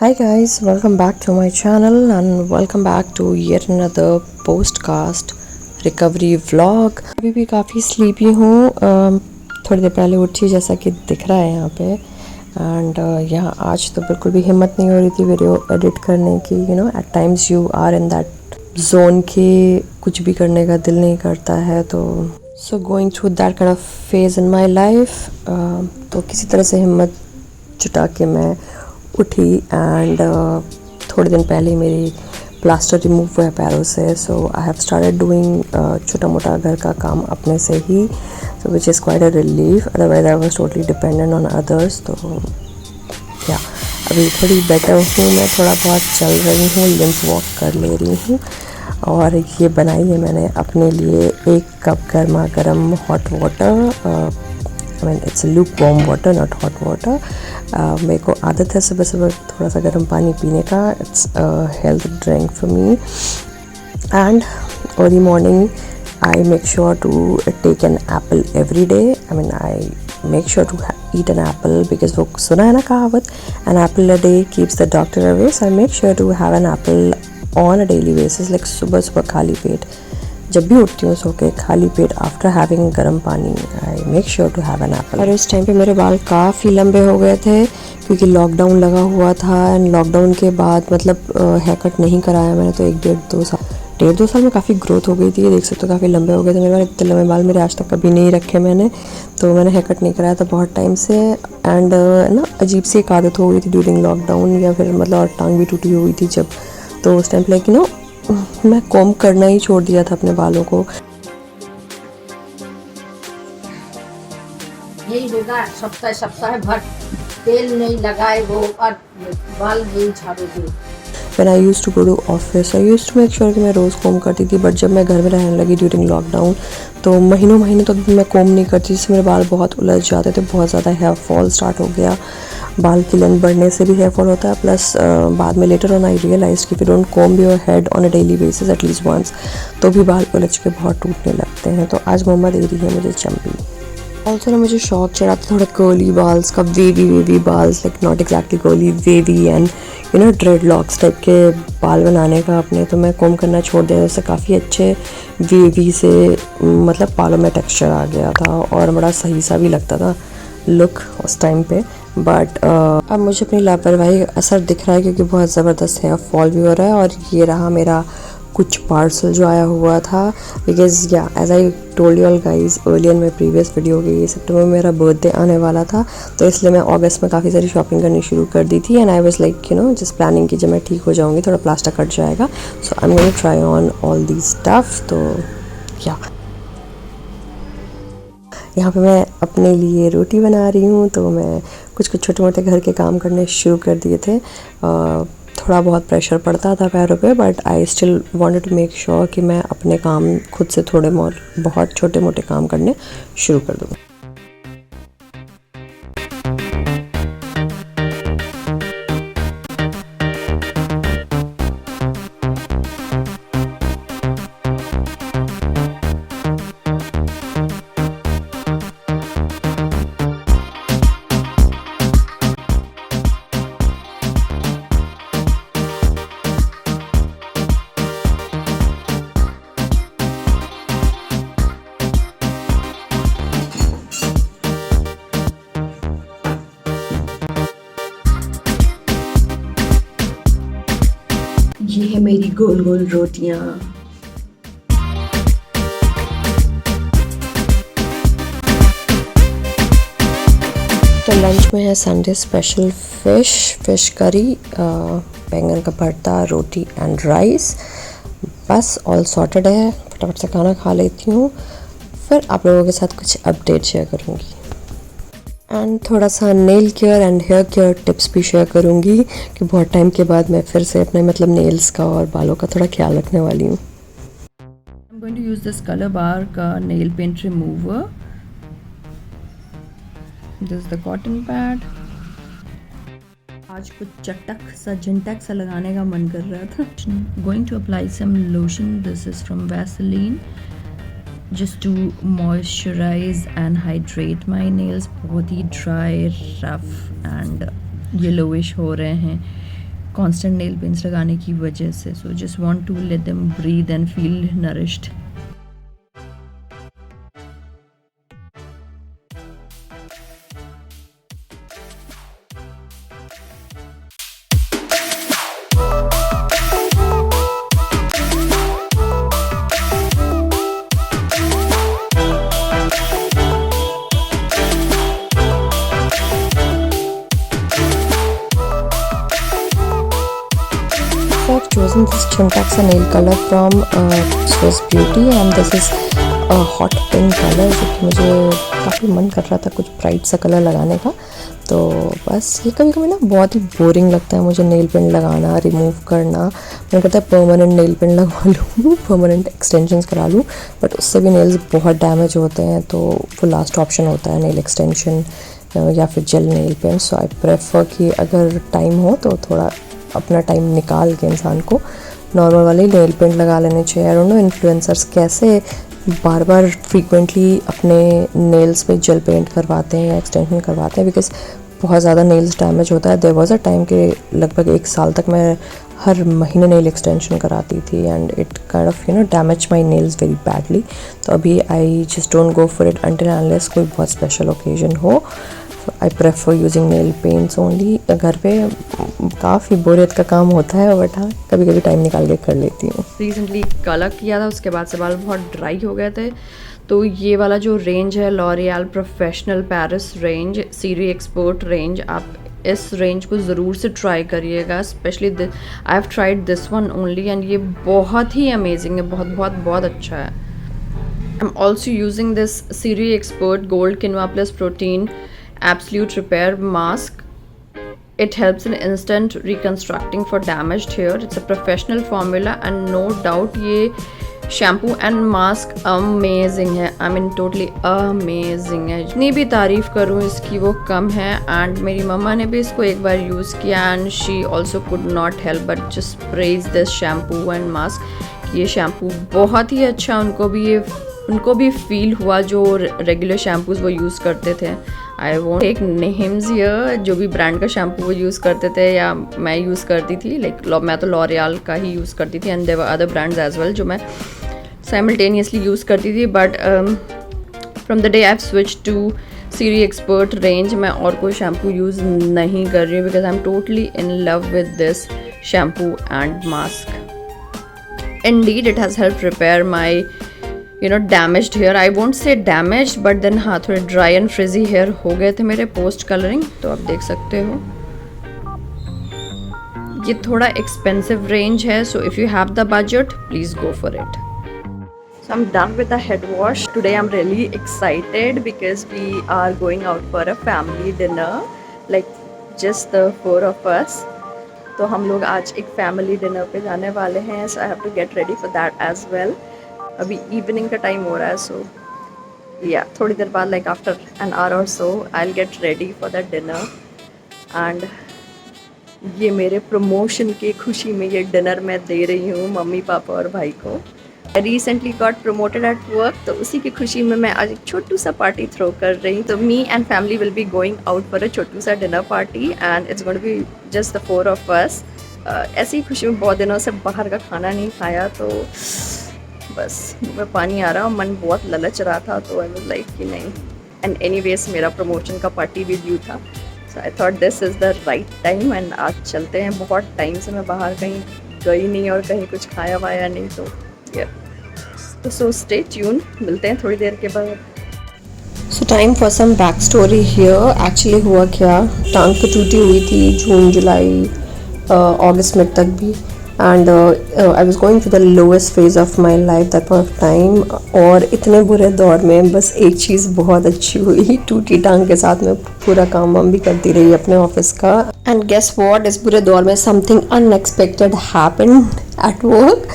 Hi guys, welcome back to my channel and welcome back to yet another postcast recovery vlog। अभी भी काफ़ी sleepy हूँ। थोड़ी देर पहले उठी जैसा कि दिख रहा है यहाँ पे। एंड यहाँ आज तो बिल्कुल भी हिम्मत नहीं हो रही थी वीडियो एडिट करने की। At times you are in that zone कि कुछ भी करने का दिल नहीं करता है। तो so going through that kind of phase in my life. तो किसी तरह से हिम्मत जुटा के मैं उठी एंड थोड़े दिन पहले मेरी प्लास्टर रिमूव हुआ है पैरों से। So I have started doing छोटा मोटा घर का काम अपने से ही, so which is quite a relief. Otherwise I was totally dependent on others. तो या अभी थोड़ी बेटर हूँ, मैं थोड़ा बहुत चल रही हूँ, लिम्फ वॉक कर ले रही हूँ। और ये बनाई है मैंने अपने लिए 1 कप गर्मा गर्म hot water. I mean it's look warm water not hot water. मेरे को आदत है सुबह सुबह थोड़ा सा गर्म पानी पीने का। It's health drink for me. And early morning I make sure to take an apple every day. I mean I make sure to eat an apple because वो सुना है ना कहावत, an apple a day keeps the doctor away। so I make sure to have an apple on a daily basis, like सुबह सुबह खाली पेट जब भी उठती हूँ सो के खाली पेट आफ्टर हैविंग गर्म पानी I make sure to have an apple. और इस टाइम पे मेरे बाल काफ़ी लंबे हो गए थे क्योंकि लॉकडाउन लगा हुआ था। एंड लॉकडाउन के बाद मतलब हेयर कट नहीं कराया मैंने, तो 1-1.5 साल में काफ़ी ग्रोथ हो गई थी। देख सकते हो काफ़ी लंबे हो गए थे मेरे बाल। इतने लंबे बाल मेरे आज तक कभी नहीं रखे मैंने, तो मैंने हेयर कट नहीं कराया था बहुत टाइम से। एंड ना अजीब सी एक आदत हो गई थी ड्यूरिंग लॉकडाउन, या फिर मतलब और टांग भी टूटी हुई थी जब, तो उस टाइम लाइक मैं कॉम्ब करना ही छोड़ दिया था अपने बालों को। यही होगा सप्ताह सप्ताह भर तेल नहीं लगाए वो और बाल नहीं झाड़ोगे। When I used to go to office, I used to make sure कि मैं रोज़ कॉम्ब करती थी। बट जब मैं घर में रहने लगी ड्यूरिंग लॉकडाउन तो महीनों तक मैं कॉम्ब नहीं करती, जिससे मेरे बाल बहुत उलझ जाते थे। बहुत ज़्यादा हेयर फॉल स्टार्ट हो गया। बाल की लेंथ बढ़ने से भी हेयर फॉल होता है। प्लस बाद में लेटर ऑन आई रियलाइज कि if you don't comb your head on a daily basis at least once तो भी बाल उलझ के बहुत टूटने लगते हैं। तो आज मम्मा दे रही है मुझे चम्पी। ऑल्सो ना मुझे शौक चढ़ा था थोड़ा कर्ली बाल्स का, वेवी बाल्स, like not exactly curly, wavy and dreadlocks type के बाल बनाने का अपने। तो मैं कॉम्ब करना छोड़ दिया, उससे काफ़ी अच्छे वेवी से मतलब बालों में टेक्सचर आ गया था और बड़ा सही सा भी लगता था लुक उस टाइम पे। बट अब मुझे अपनी लापरवाही असर दिख रहा है क्योंकि बहुत ज़बरदस्त हेयर फॉल भी हो रहा है। और ये रहा मेरा कुछ पार्सल जो आया हुआ था, बिकॉज या as I told you all guys earlier में प्रीवियस वीडियो की, सितंबर में मेरा बर्थडे आने वाला था, तो इसलिए मैं अगस्त में काफ़ी सारी शॉपिंग करनी शुरू कर दी थी। And I was like just planning कि जब मैं ठीक हो जाऊँगी थोड़ा प्लास्टर कट जाएगा, so I am going to try on all these stuff. तो या यहाँ पे मैं अपने लिए रोटी बना रही हूँ, तो मैं कुछ छोटे मोटे घर के काम करने शुरू कर दिए थे। थोड़ा बहुत प्रेशर पड़ता था पैरों पे, but I still wanted to make sure कि मैं अपने काम खुद से थोड़े बहुत छोटे मोटे काम करने शुरू कर दूँ। ये है मेरी गोल गोल रोटियां। तो लंच में है संडे स्पेशल फिश करी, बैंगन का भरता, रोटी एंड राइस। बस ऑल सॉर्टेड है, फटाफट से खाना खा लेती हूँ, फिर आप लोगों के साथ कुछ अपडेट शेयर करूँगी एंड थोड़ा सा nail care and hair care tips भी शेयर करूँगी कि बहुत टाइम के बाद मैं फिर से अपने मतलब नेल्स का और बालों का थोड़ा ख्याल रखने वाली हूँ। I am going to use this colour bar का nail paint remover. This is the cotton pad. आज कुछ चटक सा झंटक सा लगाने का मन कर रहा था। Going to apply some lotion, this is from Vaseline, just to moisturize and hydrate my nails। बहुत ही dry, rough and yellowish हो रहे हैं constant nail paints लगाने की वजह से. So just want to let them breathe and feel nourished. I've chosen this Chimtaxa nail color from Swiss Beauty and this is a hot pink color जो कि मुझे काफ़ी मन कर रहा था कुछ ब्राइट सा कलर लगाने का. तो बस ये कभी कभी ना बहुत ही बोरिंग लगता है मुझे नेल पेंट लगाना, रिमूव करना. मन करता है परमानेंट नेल पेंट लगवा लूँ, परमानेंट एक्सटेंशंस करा लूँ, बट उससे भी नेल्स बहुत डैमेज होते हैं. तो वो लास्ट ऑप्शन होता है नेल एक्सटेंशन या फिर gel nail paint. So I prefer कि अगर टाइम हो तो थोड़ा अपना टाइम निकाल के इंसान को नॉर्मल वाले नेल पेंट लगा लेने चाहिए. आई डोंट नो इन्फ्लुएंसर्स कैसे बार बार फ्रीक्वेंटली अपने नेल्स पे जेल पेंट करवाते हैं या एक्सटेंशन करवाते हैं, बिकॉज बहुत ज़्यादा नेल्स डैमेज होता है. देयर वाज अ टाइम के लगभग 1 साल तक मैं हर महीने नेल एक्सटेंशन कराती थी and it kind of damage my nails very badly. तो अभी I just don't go for it until unless कोई बहुत स्पेशल ओकेजन हो. I prefer using nail paints only. घर पे काफ़ी बोरियत का काम होता है बट हाँ कभी कभी टाइम निकाल के कर लेती हूँ. रिसेंटली कलर किया था, उसके बाद से बाल बहुत ड्राई हो गए थे. तो ये वाला जो रेंज है लॉरियल प्रोफेशनल पेरिस रेंज, सीरी एक्सपर्ट रेंज, आप इस रेंज को ज़रूर से ट्राई करिएगा. Specially I have tried this one only and ये बहुत ही अमेजिंग है, बहुत बहुत बहुत अच्छा है. I am also using this Serie Expert Gold Quinoa Plus Protein Absolute Repair Mask. It helps in instant reconstructing for damaged hair. It's a professional formula and no doubt ये shampoo and mask amazing है. I mean totally amazing है. जितनी भी तारीफ़ करूँ इसकी वो कम है. एंड मेरी मम्मा ने भी इसको एक बार यूज़ किया and she also could not help but just praise this shampoo and mask. ये शैम्पू बहुत ही अच्छा, उनको भी फील हुआ जो रेगुलर शैम्पूज़ वो यूज़ करते थे. I won't take names here, जो भी ब्रांड का शैम्पू वो यूज़ करते थे या मैं यूज़ करती थी. मैं तो लॉरियल का ही यूज़ करती थी and there were other brands as well जो मैं साइमल्टेनियसली यूज़ करती थी. But from the day I have switch to Serie Expert range मैं और कोई शैम्पू यूज़ नहीं कर रही हूँ because I am totally in love with this shampoo and mask. Indeed, it has helped repair my damaged hair. I won't say damaged, but then हाँ थोड़े dry and frizzy hair हो गए थे मेरे post coloring. तो आप देख सकते हो ये थोड़ा expensive range है. So if you have the budget, please go for it. So I'm done with the head wash. Today I'm really excited because we are going out for a family dinner, like just the 4 of us. तो हम लोग आज एक family dinner पे जाने वाले हैं. So I have to get ready for that as well. अभी इवनिंग का टाइम हो रहा है. सो या थोड़ी देर बाद लाइक आफ्टर एन आवर और so I will get ready for that dinner. And ये मेरे प्रमोशन की खुशी में ये डिनर मैं दे रही हूँ मम्मी पापा और भाई को. I recently got promoted at work, तो उसी की खुशी में मैं आज एक छोटू सा पार्टी थ्रो कर रही हूँ. तो me and family will be going out for a छोटू सा dinner party and it's going to be just the 4 of us. ऐसी खुशी में बहुत दिनों से बाहर का खाना नहीं खाया तो बस मैं पानी आ रहा और मन बहुत ललच रहा था. तो आई वाज लाइक कि नहीं. एंड एनीवेज मेरा प्रमोशन का पार्टी भी ड्यू था. So I thought this is the right time and आज चलते हैं. बहुत टाइम से मैं बाहर कहीं गई नहीं और कहीं कुछ खाया वाया नहीं. तो सो स्टे ट्यून, मिलते हैं थोड़ी देर के बाद. So time for some back story here. Actually हुआ क्या, टांग तो टूटी हुई थी जून जुलाई अगस्त में तक भी. And I was going to the lowest phase of my life that point of time. और इतने बुरे दौर में बस एक चीज़ बहुत अच्छी हुई, टूटी टांग के साथ में पूरा काम वाम भी करती रही अपने ऑफिस का. एंड गेस व्हाट, इस बुरे दौर में something unexpected happened at work.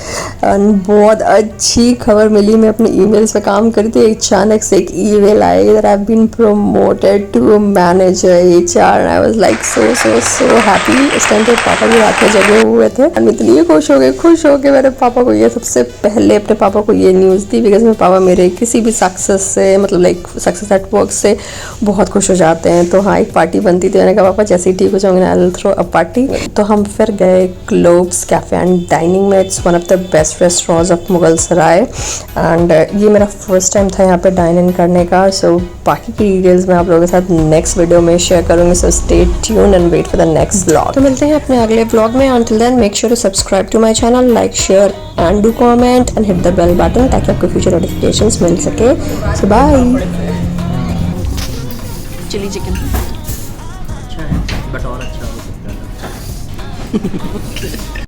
बहुत अच्छी खबर मिली, मैं अपने ईमेल्स पे काम करी थी, अचानक से एक ईमेल आई that I have been promoted to manager HR and I was like so happy. इस टाइम पे पापा भी रात में जगे हुए थे, मैं इतनी खुश हो गए मेरे पापा को ये सबसे पहले अपने पापा को ये न्यूज़ दी, बिकॉज मेरे पापा मेरे किसी भी सक्सेस से मतलब लाइक सक्सेस एट वर्क से बहुत खुश हो जाते हैं। तो हाँ, एक पार्टी बनती थी, मैंने कहा पापा जैसे ही ठीक हो जाऊंगे I will throw a party. तो हम फिर गए ग्लोब्स कैफे एंड डाइनिंग में, it's one of the best restaurants of Mughal Sarai and ये मेरा फर्स्ट टाइम था यहाँ पे डाइन इन करने का। सो बाकी की डिटेल्स मैं आप लोगों के साथ नेक्स्ट वीडियो में शेयर करूँगी, so stay tune and wait for the next vlog. तो मिलते हैं अपने अगले व्लॉग में, until then make sure to subscribe to my channel, like share and do comment and hit the bell button ताकि आपको फ्यूचर नोटिफिकेशंस मिल सके। सो bye. Chilli chicken अच्छा है बट और अच्छा हो सकता है।